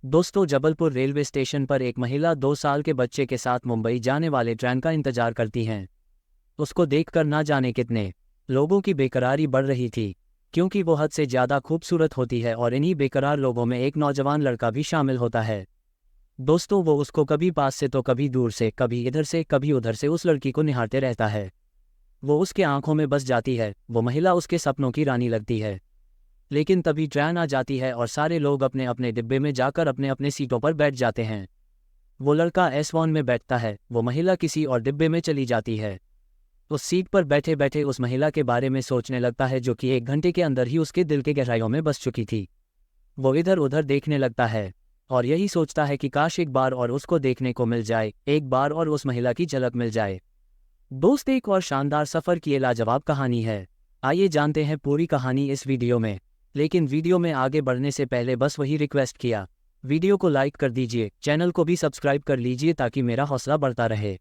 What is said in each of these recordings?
दोस्तों, Jabalpur railway station पर एक महिला 2 साल के बच्चे के साथ मुंबई जाने वाले ट्रेन का इंतजार करती हैं। उसको देखकर ना जाने कितने लोगों की बेकरारी बढ़ रही थी, क्योंकि वो हद से ज़्यादा खूबसूरत होती है और इन्हीं बेकरार लोगों में एक नौजवान लड़का भी शामिल होता है। दोस्तों, वो उसको कभी पास से तो कभी दूर से, कभी इधर से कभी उधर से उस लड़की को निहारते रहता है। वो उसके आंखों में बस जाती है। वो महिला उसके सपनों की रानी लगती है। लेकिन तभी ट्रेन आ जाती है और सारे लोग अपने अपने डिब्बे में जाकर अपने अपने सीटों पर बैठ जाते हैं। वो लड़का S1 में बैठता है, वो महिला किसी और डिब्बे में चली जाती है। उस सीट पर बैठे बैठे उस महिला के बारे में सोचने लगता है, जो कि 1 घंटे के अंदर ही उसके दिल के गहराइयों में बस चुकी थी। वो इधर उधर देखने लगता है और यही सोचता है कि काश एक बार और उसको देखने को मिल जाए, एक बार और उस महिला की झलक मिल जाए। दोस्त, एक और शानदार सफ़र की ये लाजवाब कहानी है। आइए जानते हैं पूरी कहानी इस वीडियो में। लेकिन वीडियो में आगे बढ़ने से पहले बस वही रिक्वेस्ट किया, वीडियो को लाइक कर दीजिए, चैनल को भी सब्सक्राइब कर लीजिए ताकि मेरा हौसला बढ़ता रहे।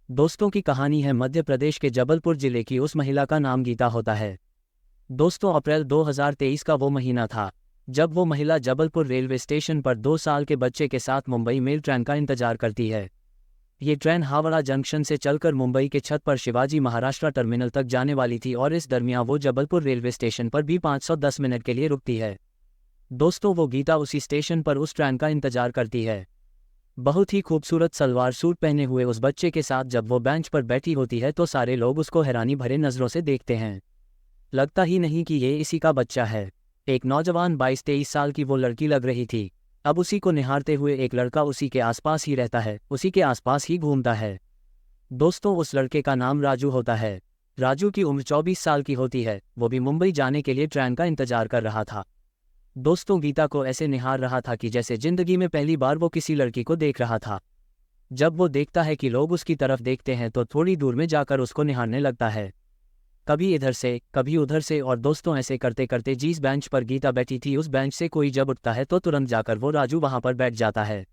दोस्तों की कहानी है मध्य प्रदेश के जबलपुर जिले की। उस महिला का नाम गीता होता है। दोस्तों, अप्रैल 2023 का वो महीना था जब वो महिला जबलपुर रेलवे स्टेशन पर 2 साल के बच्चे के साथ मुंबई मेल ट्रेन का इंतजार करती है। ये ट्रेन हावड़ा जंक्शन से चलकर मुंबई के छत पर शिवाजी महाराष्ट्र टर्मिनल तक जाने वाली थी और इस दरमियान वो जबलपुर रेलवे स्टेशन पर भी 510 मिनट के लिए रुकती है। दोस्तों, वो गीता उसी स्टेशन पर उस ट्रेन का इंतजार करती है, बहुत ही खूबसूरत सलवार सूट पहने हुए उस बच्चे के साथ। जब वो बेंच पर बैठी होती है तो सारे लोग उसको हैरानी भरे नज़रों से देखते हैं। लगता ही नहीं कि ये इसी का बच्चा है। एक नौजवान 22-23 साल की वो लड़की लग रही थी। अब उसी को निहारते हुए एक लड़का उसी के आसपास ही रहता है, उसी के आसपास ही घूमता है। दोस्तों, उस लड़के का नाम राजू होता है। राजू की उम्र 24 साल की होती है। वो भी मुंबई जाने के लिए ट्रेन का इंतजार कर रहा था। दोस्तों, गीता को ऐसे निहार रहा था कि जैसे जिंदगी में पहली बार वो किसी लड़की को देख रहा था। जब वो देखता है कि लोग उसकी तरफ देखते हैं तो थोड़ी दूर में जाकर उसको निहारने लगता है, कभी इधर से कभी उधर से। और दोस्तों, ऐसे करते करते जिस बेंच पर गीता बैठी थी उस बेंच से कोई जब उठता है तो तुरंत जाकर वो राजू वहां पर बैठ जाता है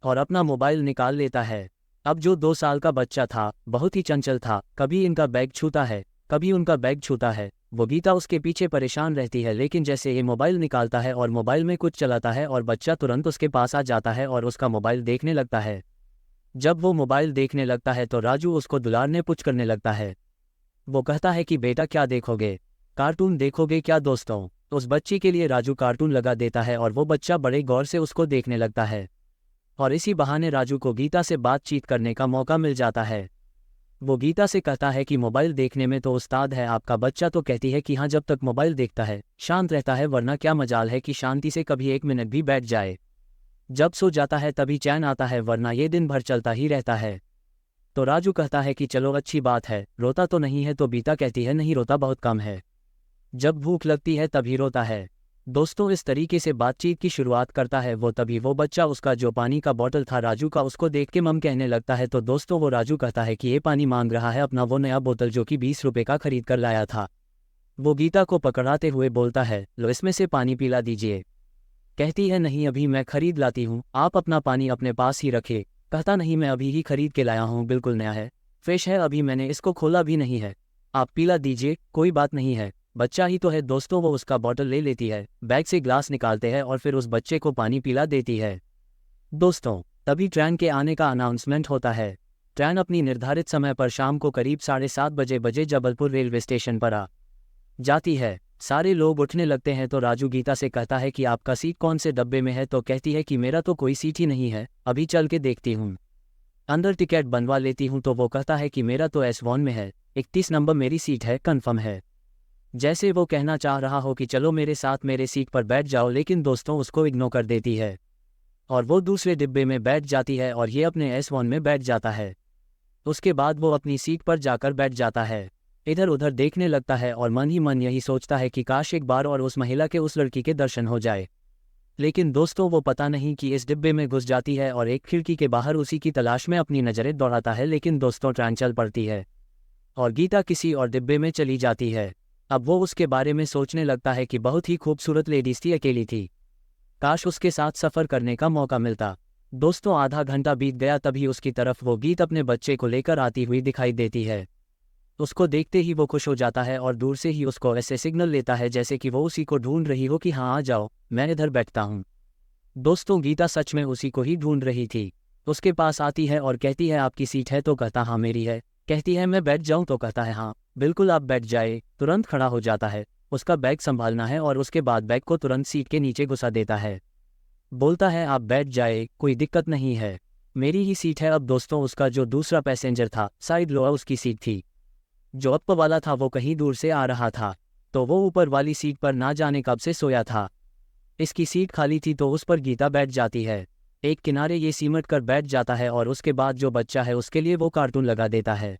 और अपना मोबाइल निकाल लेता है। अब जो 2 साल का बच्चा था बहुत ही चंचल था, कभी इनका बैग छूता है, कभी उनका बैग छूता है। वो गीता उसके पीछे परेशान रहती है, लेकिन जैसे ये मोबाइल निकालता है और मोबाइल में कुछ चलाता है और बच्चा तुरंत उसके पास आ जाता है और उसका मोबाइल देखने लगता है। जब वो मोबाइल देखने लगता है तो राजू उसको दुलारने पुच करने लगता है। वो कहता है कि बेटा क्या देखोगे, कार्टून देखोगे क्या। दोस्तों, उस बच्ची के लिए राजू कार्टून लगा देता है और वो बच्चा बड़े गौर से उसको देखने लगता है और इसी बहाने राजू को गीता से बातचीत करने का मौका मिल जाता है। वो गीता से कहता है कि मोबाइल देखने में तो उस्ताद है आपका बच्चा। तो कहती है कि हाँ, जब तक मोबाइल देखता है शांत रहता है, वरना क्या मजाल है कि शांति से कभी 1 मिनट भी बैठ जाए। जब सो जाता है तभी चैन आता है, वरना ये दिन भर चलता ही रहता है। तो राजू कहता है कि चलो अच्छी बात है, रोता तो नहीं है। तो बीता कहती है नहीं, रोता बहुत कम है, जब भूख लगती है तभी रोता है। दोस्तों, इस तरीके से बातचीत की शुरुआत करता है वो। तभी वो बच्चा उसका जो पानी का बोतल था राजू का, उसको देख के मम कहने लगता है। तो दोस्तों, वो राजू कहता है कि ये पानी मांग रहा है अपना वो नया बोतल जो कि 20 रुपये का खरीद कर लाया था। वो गीता को पकड़ाते हुए बोलता है, लो इसमें से पानी पिला दीजिए। कहती है नहीं, अभी मैं खरीद लाती हूँ, आप अपना पानी अपने पास ही रखे। कहता नहीं, मैं अभी ही खरीद के लाया हूँ, बिल्कुल नया है, फ्रेश है, अभी मैंने इसको खोला भी नहीं है, आप पिला दीजिए, कोई बात नहीं है, बच्चा ही तो है। दोस्तों, वो उसका बॉटल ले लेती है, बैग से ग्लास निकालते हैं और फिर उस बच्चे को पानी पिला देती है। दोस्तों, तभी ट्रेन के आने का अनाउंसमेंट होता है। ट्रेन अपनी निर्धारित समय पर शाम को करीब 7:30 बजे जबलपुर रेलवे स्टेशन पर आ जाती है। सारे लोग उठने लगते हैं तो राजू गीता से कहता है कि आपका सीट कौन से डब्बे में है। तो कहती है कि मेरा तो कोई सीट ही नहीं है, अभी चल के देखती हूँ, अंदर टिकट बनवा लेती हूँ। तो वो कहता है कि मेरा तो S1 में है, 31 नंबर मेरी सीट है, कन्फर्म है। जैसे वो कहना चाह रहा हो कि चलो मेरे साथ मेरे सीट पर बैठ जाओ, लेकिन दोस्तों उसको इग्नोर कर देती है और वो दूसरे डिब्बे में बैठ जाती है और ये अपने S1 में बैठ जाता है। उसके बाद वो अपनी सीट पर जाकर बैठ जाता है, इधर उधर देखने लगता है और मन ही मन यही सोचता है कि काश एक बार और उस महिला के, उस लड़की के दर्शन हो जाए। लेकिन दोस्तों, वो पता नहीं कि इस डिब्बे में घुस जाती है और एक खिड़की के बाहर उसी की तलाश में अपनी नज़रें दौड़ाता है। लेकिन दोस्तों, ट्रेन चल पड़ती है और गीता किसी और डिब्बे में चली जाती है। अब वो उसके बारे में सोचने लगता है कि बहुत ही खूबसूरत लेडीज थी, अकेली थी, काश उसके साथ सफ़र करने का मौका मिलता। दोस्तों, आधा घंटा बीत गया, तभी उसकी तरफ वो गीत अपने बच्चे को लेकर आती हुई दिखाई देती है। उसको देखते ही वो खुश हो जाता है और दूर से ही उसको ऐसे सिग्नल लेता है जैसे कि वो उसी को ढूंढ रही हो कि हाँ आ जाओ, मैं इधर बैठता हूँ। दोस्तों गीता सच में उसी को ही ढूंढ रही थी। उसके पास आती है और कहती है आपकी सीट है, तो कहता हाँ मेरी है। कहती है मैं बैठ जाऊं, तो कहता है हाँ बिल्कुल आप बैठ जाए। तुरंत खड़ा हो जाता है, उसका बैग संभालना है और उसके बाद बैग को तुरंत सीट के नीचे घुसा देता है। बोलता है आप बैठ जाए, कोई दिक्कत नहीं है, मेरी ही सीट है। अब दोस्तों उसका जो दूसरा पैसेंजर था साइड लो उसकी सीट थी। जो अप वाला था वो कहीं दूर से आ रहा था, तो वो ऊपर वाली सीट पर ना जाने कब से सोया था। इसकी सीट खाली थी तो उस पर गीता बैठ जाती है। एक किनारे ये सिमट कर बैठ जाता है और उसके बाद जो बच्चा है उसके लिए वो कार्टून लगा देता है।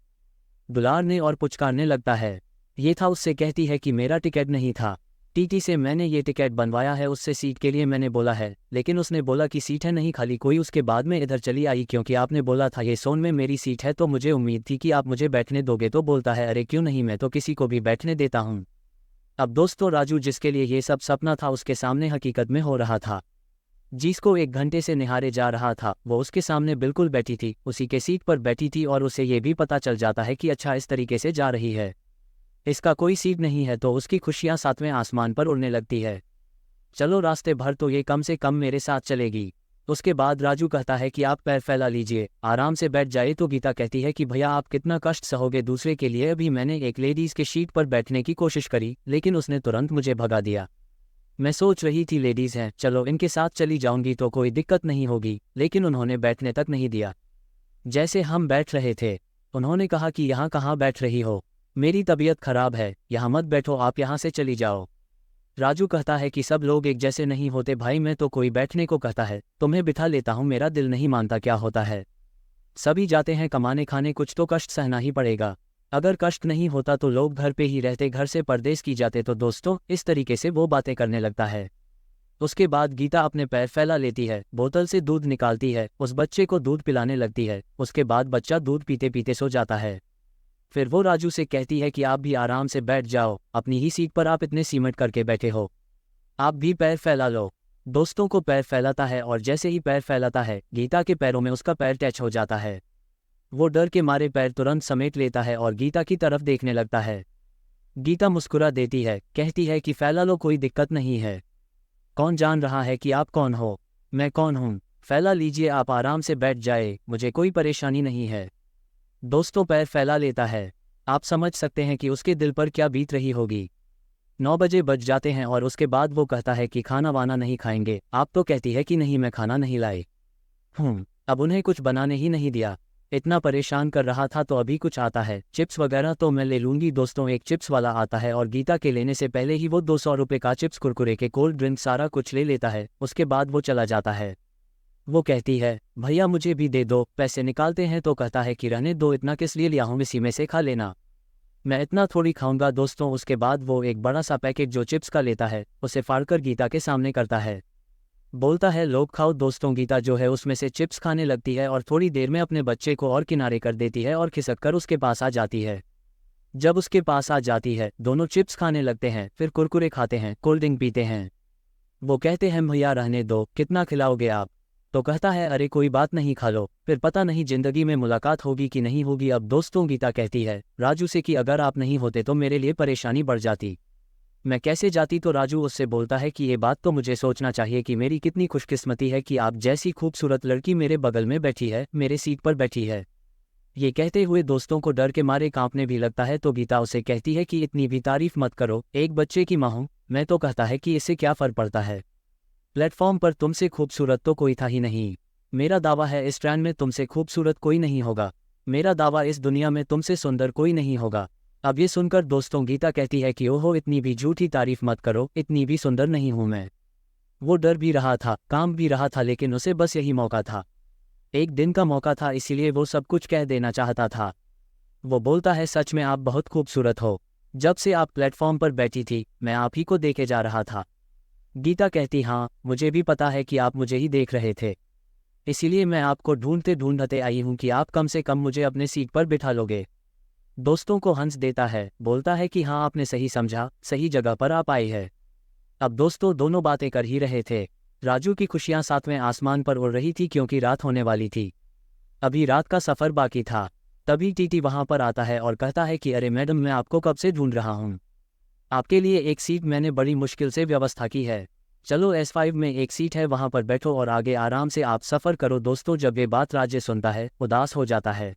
दुलारने और पुचकारने लगता है। ये था, उससे कहती है कि मेरा टिकट नहीं था, टीटी से मैंने ये टिकट बनवाया है, उससे सीट के लिए मैंने बोला है, लेकिन उसने बोला कि सीट है नहीं खाली कोई। उसके बाद में इधर चली आई क्योंकि आपने बोला था ये सोन में मेरी सीट है, तो मुझे उम्मीद थी कि आप मुझे बैठने दोगे। तो बोलता है अरे क्यों नहीं, मैं तो किसी को भी बैठने देता हूँ। अब दोस्तों राजू जिसके लिए ये सब सपना था उसके सामने हकीकत में हो रहा था। जिसको 1 घंटे से निहारे जा रहा था वो उसके सामने बिल्कुल बैठी थी, उसी के सीट पर बैठी थी और उसे ये भी पता चल जाता है कि अच्छा इस तरीके से जा रही है, इसका कोई सीट नहीं है, तो उसकी खुशियां 7वें आसमान पर उड़ने लगती है। चलो रास्ते भर तो ये कम से कम मेरे साथ चलेगी। उसके बाद राजू कहता है कि आप पैर फैला लीजिए, आराम से बैठ जाए। तो गीता कहती है कि भैया आप कितना कष्ट सहोगे दूसरे के लिए, अभी मैंने एक लेडीज़ के सीट पर बैठने की कोशिश करी लेकिन उसने तुरंत मुझे भगा दिया। मैं सोच रही थी लेडीज़ हैं, चलो इनके साथ चली जाऊंगी तो कोई दिक्कत नहीं होगी, लेकिन उन्होंने बैठने तक नहीं दिया। जैसे हम बैठ रहे थे उन्होंने कहा कि यहाँ कहाँ बैठ रही हो, मेरी तबीयत खराब है, यहाँ मत बैठो, आप यहाँ से चली जाओ। राजू कहता है कि सब लोग एक जैसे नहीं होते भाई, मैं तो कोई बैठने को कहता है तुम्हें बिठा लेता हूँ, मेरा दिल नहीं मानता क्या होता है। सभी जाते हैं कमाने खाने, कुछ तो कष्ट सहना ही पड़ेगा। अगर कष्ट नहीं होता तो लोग घर पे ही रहते, घर से परदेश की जाते। तो दोस्तों इस तरीके से वो बातें करने लगता है। उसके बाद गीता अपने पैर फैला लेती है, बोतल से दूध निकालती है, उस बच्चे को दूध पिलाने लगती है। उसके बाद बच्चा दूध पीते पीते सो जाता है। फिर वो राजू से कहती है कि आप भी आराम से बैठ जाओ, अपनी ही सीट पर आप इतने सीमट करके बैठे हो, आप भी पैर फैला लो। दोस्तों को पैर फैलाता है और जैसे ही पैर फैलाता है गीता के पैरों में उसका पैर टच हो जाता है। वो डर के मारे पैर तुरंत समेट लेता है और गीता की तरफ देखने लगता है। गीता मुस्कुरा देती है, कहती है कि फैला लो, कोई दिक्कत नहीं है, कौन जान रहा है कि आप कौन हो, मैं कौन हूँ, फैला लीजिए, आप आराम से बैठ जाए, मुझे कोई परेशानी नहीं है। दोस्तों पैर फैला लेता है। आप समझ सकते हैं कि उसके दिल पर क्या बीत रही होगी। 9 बजे बज जाते हैं और उसके बाद वो कहता है कि खाना वाना नहीं खाएंगे। आप तो कहती है कि नहीं मैं खाना नहीं लाई हूँ। अब उन्हें कुछ बनाने ही नहीं दिया, इतना परेशान कर रहा था। तो अभी कुछ आता है, चिप्स वगैरह तो मैं ले लूँगी। दोस्तों एक चिप्स वाला आता है और गीता के लेने से पहले ही वो 200 रुपये का चिप्स, कुरकुरे के कोल्ड ड्रिंक सारा कुछ ले लेता है। उसके बाद वो चला जाता है। वो कहती है भैया मुझे भी दे दो, पैसे निकालते हैं तो कहता है कि रहने दो, इतना किस लिए लिया हूँ, इसी में से खा लेना, मैं इतना थोड़ी खाऊंगा। दोस्तों उसके बाद वो एक बड़ा सा पैकेट जो चिप्स का लेता है उसे फाड़कर गीता के सामने करता है, बोलता है लोग खाओ। दोस्तों गीता जो है उसमें से चिप्स खाने लगती है और थोड़ी देर में अपने बच्चे को और किनारे कर देती है और खिसक कर उसके पास आ जाती है। जब उसके पास आ जाती है दोनों चिप्स खाने लगते हैं, फिर कुरकुरे खाते हैं, कोल्ड ड्रिंक पीते हैं। वो कहते हैं भैया रहने दो, कितना खिलाओगे आप, तो कहता है अरे कोई बात नहीं खा लो, फिर पता नहीं जिंदगी में मुलाकात होगी कि नहीं होगी। अब दोस्तों गीता कहती है राजू से कि अगर आप नहीं होते तो मेरे लिए परेशानी बढ़ जाती, मैं कैसे जाती। तो राजू उससे बोलता है कि ये बात तो मुझे सोचना चाहिए कि मेरी कितनी खुशकिस्मती है कि आप जैसी खूबसूरत लड़की मेरे बगल में बैठी है, मेरे सीट पर बैठी है। ये कहते हुए दोस्तों को डर के मारे कांपने भी लगता है। तो गीता उसे कहती है कि इतनी भी तारीफ मत करो, एक बच्चे की माँ हूं मैं। तो कहता है कि इससे क्या फर्क पड़ता है, प्लेटफॉर्म पर तुमसे खूबसूरत तो कोई था ही नहीं, मेरा दावा है इस ट्रेन में तुमसे खूबसूरत कोई नहीं होगा, मेरा दावा इस दुनिया में तुमसे सुंदर कोई नहीं होगा। अब ये सुनकर दोस्तों गीता कहती है कि ओहो इतनी भी झूठी तारीफ मत करो, इतनी भी सुंदर नहीं हूं मैं। वो डर भी रहा था, काम भी रहा था, लेकिन उसे बस यही मौका था, एक दिन का मौका था, इसीलिए वो सब कुछ कह देना चाहता था। वो बोलता है सच में आप बहुत खूबसूरत हो, जब से आप प्लेटफॉर्म पर बैठी थी मैं आप ही को देखे जा रहा था। गीता कहती हाँ मुझे भी पता है कि आप मुझे ही देख रहे थे, इसीलिए मैं आपको ढूंढते ढूंढते आई हूँ कि आप कम से कम मुझे अपने सीट पर बिठा लोगे। दोस्तों को हंस देता है, बोलता है कि हाँ आपने सही समझा, सही जगह पर आप आई है। अब दोस्तों दोनों बातें कर ही रहे थे। राजू की खुशियां 7वें आसमान पर उड़ रही थी क्योंकि रात होने वाली थी, अभी रात का सफ़र बाकी था। तभी टीटी वहां पर आता है और कहता है कि अरे मैडम मैं आपको कब से ढूंढ रहा हूँ, आपके लिए एक सीट मैंने बड़ी मुश्किल से व्यवस्था की है, चलो S5 में एक सीट है, वहां पर बैठो और आगे आराम से आप सफ़र करो। दोस्तों जब ये बात राजू सुनता है उदास हो जाता है।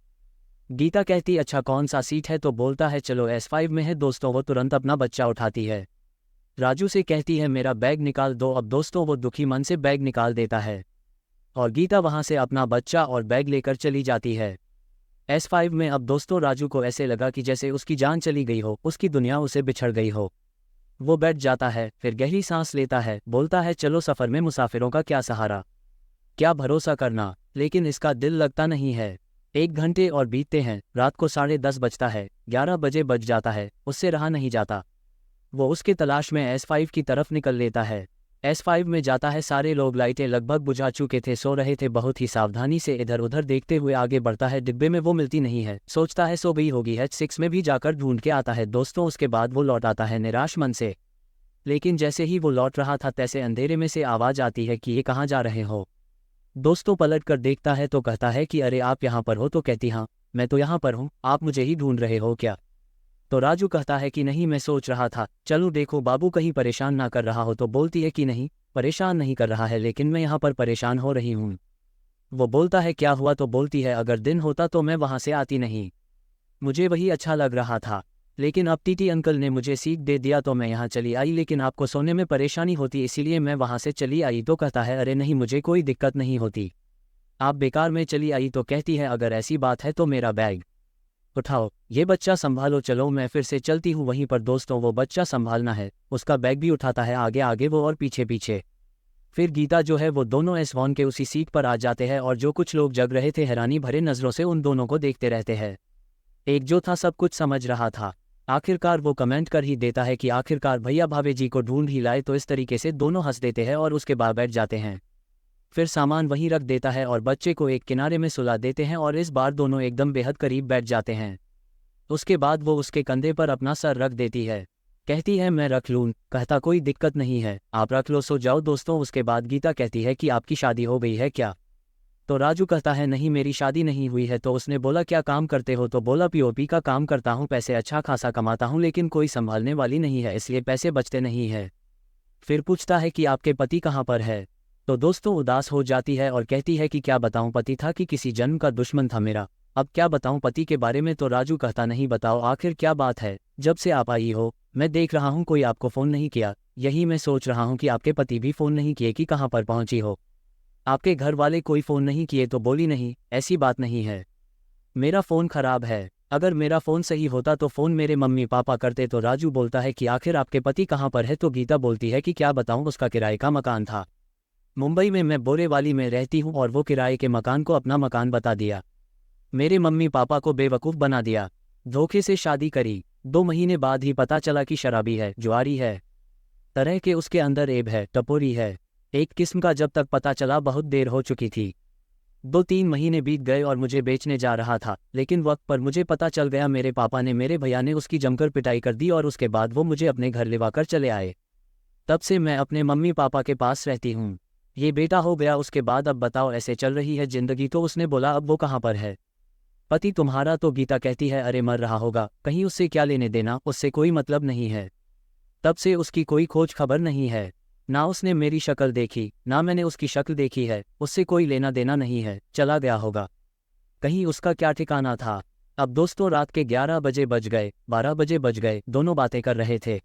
गीता कहती अच्छा कौन सा सीट है, तो बोलता है चलो S5 में है। दोस्तों वो तुरंत अपना बच्चा उठाती है। राजू से कहती है मेरा बैग निकाल दो। अब दोस्तों वो दुखी मन से बैग निकाल देता है और गीता वहां से अपना बच्चा और बैग लेकर चली जाती है। S5 में अब दोस्तों राजू को ऐसे लगा कि जैसे उसकी जान चली गई हो, उसकी दुनिया उसे बिछड़ गई हो। वो बैठ जाता है, फिर गहरी सांस लेता है, बोलता है चलो सफ़र में मुसाफिरों का क्या सहारा, क्या भरोसा करना। लेकिन इसका दिल लगता नहीं है। 1 घंटे और बीतते हैं, रात को 10:30 बजता है, 11 बजे बज जाता है, उससे रहा नहीं जाता। वो उसके तलाश में S5 की तरफ निकल लेता है। S5 में जाता है, सारे लोग लाइटें लगभग बुझा चुके थे, सो रहे थे। बहुत ही सावधानी से इधर उधर देखते हुए आगे बढ़ता है। डिब्बे में वो मिलती नहीं है, सोचता है सो गई होगी। H6 में भी जाकर ढूंढ के आता है। दोस्तों उसके बाद वो लौट आता है निराश मन से। लेकिन जैसे ही वो लौट रहा था तैसे अंधेरे में से आवाज़ आती है कि ये कहाँ जा रहे हो। दोस्तों पलट कर देखता है तो कहता है कि अरे आप यहाँ पर हो। तो कहती हाँ मैं तो यहाँ पर हूँ, आप मुझे ही ढूंढ रहे हो क्या। तो राजू कहता है कि नहीं, मैं सोच रहा था चलो देखो बाबू कहीं परेशान ना कर रहा हो। तो बोलती है कि नहीं परेशान नहीं कर रहा है, लेकिन मैं यहाँ पर परेशान हो रही हूँ। वो बोलता है क्या हुआ। तो बोलती है अगर दिन होता तो मैं वहाँ से आती नहीं, मुझे वही अच्छा लग रहा था, लेकिन अब टीटी अंकल ने मुझे सीट दे दिया तो मैं यहाँ चली आई। लेकिन आपको सोने में परेशानी होती इसीलिए मैं वहाँ से चली आई। तो कहता है अरे नहीं मुझे कोई दिक्कत नहीं होती, आप बेकार में चली आई। तो कहती है अगर ऐसी बात है तो मेरा बैग उठाओ, ये बच्चा संभालो, चलो मैं फिर से चलती हूँ। वहीं पर दोस्तों वो बच्चा संभालना है, उसका बैग भी उठाता है, आगे आगे वो और पीछे पीछे। फिर गीता जो है वो दोनों S1 के उसी सीट पर आ जाते हैं और जो कुछ लोग जग रहे थे हैरानी भरे नज़रों से उन दोनों को देखते रहते हैं। एक जो था सब कुछ समझ रहा था, आखिरकार वो कमेंट कर ही देता है कि आखिरकार भैया भावे जी को ढूंढ ही लाए। तो इस तरीके से दोनों हंस देते हैं और उसके बाद बैठ जाते हैं। फिर सामान वहीं रख देता है और बच्चे को एक किनारे में सुला देते हैं और इस बार दोनों एकदम बेहद करीब बैठ जाते हैं। उसके बाद वो उसके कंधे पर अपना सर रख देती है, कहती है मैं रख लूँ। कहता कोई दिक्कत नहीं है, आप रख लो, सो जाओ। दोस्तों उसके बाद गीता कहती है कि आपकी शादी हो गई है क्या। तो राजू कहता है नहीं मेरी शादी नहीं हुई है। तो उसने बोला क्या काम करते हो। तो बोला पीओपी का काम करता हूँ, पैसे अच्छा खासा कमाता हूँ, लेकिन कोई संभालने वाली नहीं है इसलिए पैसे बचते नहीं है। फिर पूछता है कि आपके पति कहाँ पर है। तो दोस्तों उदास हो जाती है और कहती है कि क्या बताऊं, पति था कि किसी जन्म का दुश्मन था मेरा, अब क्या बताऊं पति के बारे में। तो राजू कहता नहीं बताओ आखिर क्या बात है, जब से आप आई हो मैं देख रहा हूं कोई आपको फ़ोन नहीं किया, यही मैं सोच रहा हूं कि आपके पति भी फ़ोन नहीं किए कि कहाँ पर पहुंची हो। आपके घर वाले कोई फ़ोन नहीं किए। तो बोली नहीं ऐसी बात नहीं है, मेरा फ़ोन ख़राब है, अगर मेरा फ़ोन सही होता तो फ़ोन मेरे मम्मी पापा करते। तो राजू बोलता है कि आखिर आपके पति कहाँ पर है। तो गीता बोलती है कि क्या बताऊं, उसका किराए का मकान था मुंबई में, मैं बोरेवाली में रहती हूँ और वो किराए के मकान को अपना मकान बता दिया, मेरे मम्मी पापा को बेवकूफ़ बना दिया, धोखे से शादी करी। 2 महीने बाद ही पता चला कि शराबी है, जुआरी है, तरह के उसके अंदर एब है, टपोरी है, एक किस्म का। जब तक पता चला बहुत देर हो चुकी थी। 2-3 महीने बीत गए और मुझे बेचने जा रहा था, लेकिन वक्त पर मुझे पता चल गया, मेरे पापा ने मेरे भैया ने उसकी जमकर पिटाई कर दी और उसके बाद वो मुझे अपने घर लेवाकर चले आए। तब से मैं अपने मम्मी पापा के पास रहती हूँ, ये बेटा हो गया उसके बाद। अब बताओ ऐसे चल रही है ज़िंदगी। तो उसने बोला अब वो कहाँ पर है पति तुम्हारा। तो गीता कहती है अरे मर रहा होगा कहीं, उससे क्या लेने देना, उससे कोई मतलब नहीं है, तब से उसकी कोई खोज खबर नहीं है, ना उसने मेरी शक्ल देखी ना मैंने उसकी शक्ल देखी है, उससे कोई लेना देना नहीं है, चला गया होगा, कहीं उसका क्या ठिकाना था। अब दोस्तों रात के 11 बजे बज गए, 12 बजे बज गए, दोनों बातें कर रहे थे।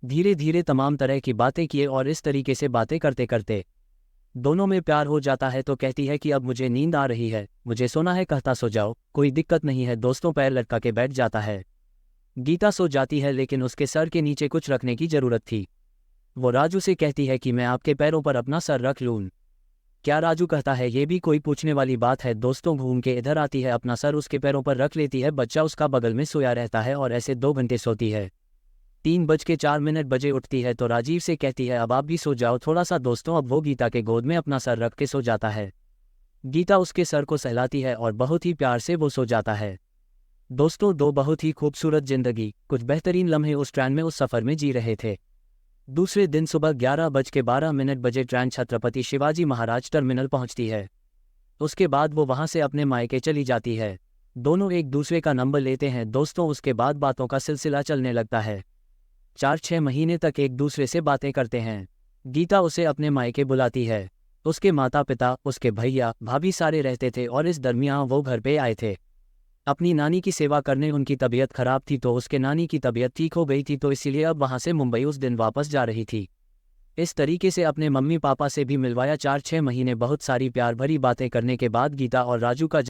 धीरे धीरे तमाम तरह की बातें किए और इस तरीके से बातें करते करते दोनों में प्यार हो जाता है। तो कहती है कि अब मुझे नींद आ रही है, मुझे सोना है। कहता सो जाओ कोई दिक्कत नहीं है। दोस्तों पैर लटका के बैठ जाता है। गीता सो जाती है लेकिन उसके सर के नीचे कुछ रखने की जरूरत थी। वो राजू से कहती है कि मैं आपके पैरों पर अपना सर रख लूँ क्या। राजू कहता है ये भी कोई पूछने वाली बात है। दोस्तों घूम के इधर आती है, अपना सर उसके पैरों पर रख लेती है, बच्चा उसका बगल में सोया रहता है और ऐसे 2 घंटे सोती है। 3:04 बजे उठती है तो राजीव से कहती है अब आप भी सो जाओ थोड़ा सा। दोस्तों अब वो गीता के गोद में अपना सर रख के सो जाता है। गीता उसके सर को सहलाती है और बहुत ही प्यार से वो सो जाता है। दोस्तों दो बहुत ही खूबसूरत जिंदगी, कुछ बेहतरीन लम्हे उस ट्रेन में उस सफ़र में जी रहे थे। दूसरे दिन सुबह 11:12 बजे ट्रेन छत्रपति शिवाजी महाराज टर्मिनल पहुंचती है। उसके बाद वो वहां से अपने मायके चली जाती है। दोनों एक दूसरे का नंबर लेते हैं। दोस्तों उसके बाद बातों का सिलसिला चलने लगता है। 4-6 महीने तक एक दूसरे से बातें करते हैं। गीता उसे अपने मायके बुलाती है। उसके माता पिता, उसके भैया भाभी सारे रहते थे और इस दरमियान वो घर पे आए थे अपनी नानी की सेवा करने। उनकी तबीयत खराब थी तो उसके नानी की तबीयत ठीक हो गई थी, तो इसीलिए अब वहाँ से मुंबई उस दिन वापस जा रही थी। इस तरीके से अपने मम्मी पापा से भी मिलवाया। 4-6 महीने बहुत सारी प्यार भरी बातें करने के बाद गीता और राजू का